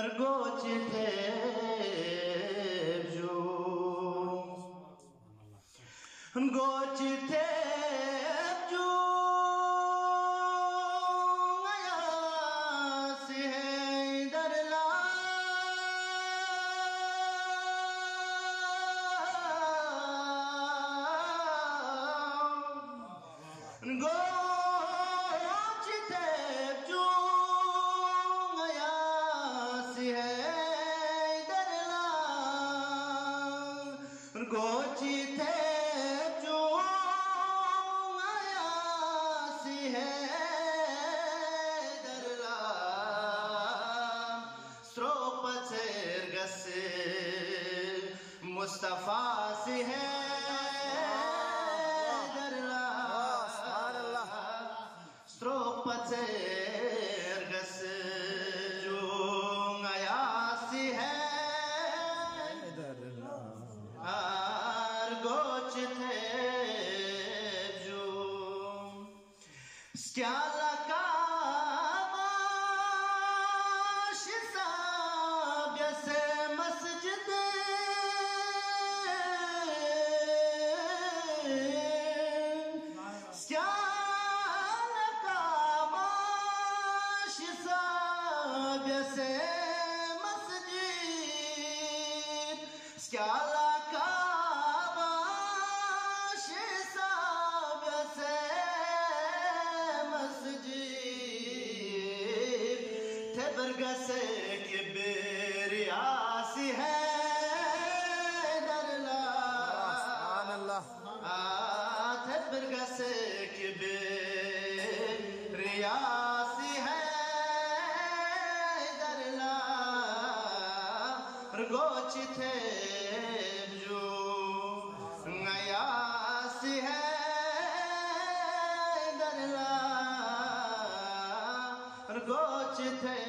गोच थे जो गोच थे जो से दरला गोच थे जो गोची थे जो आयासी है दरला स्रोपचेर गसे मुस्तफा सी है दरला स्रोपचेर गसे जो आयासी है दरला गोच थे जो स्क्याला का से मस्जिद स्क्याला का से मस्जिद स्क्याला का बरगसे के बेरियासी है दरला थे बरगसे के बेरियासी है दरला गोच थे जो नयासी है दरला गोच थे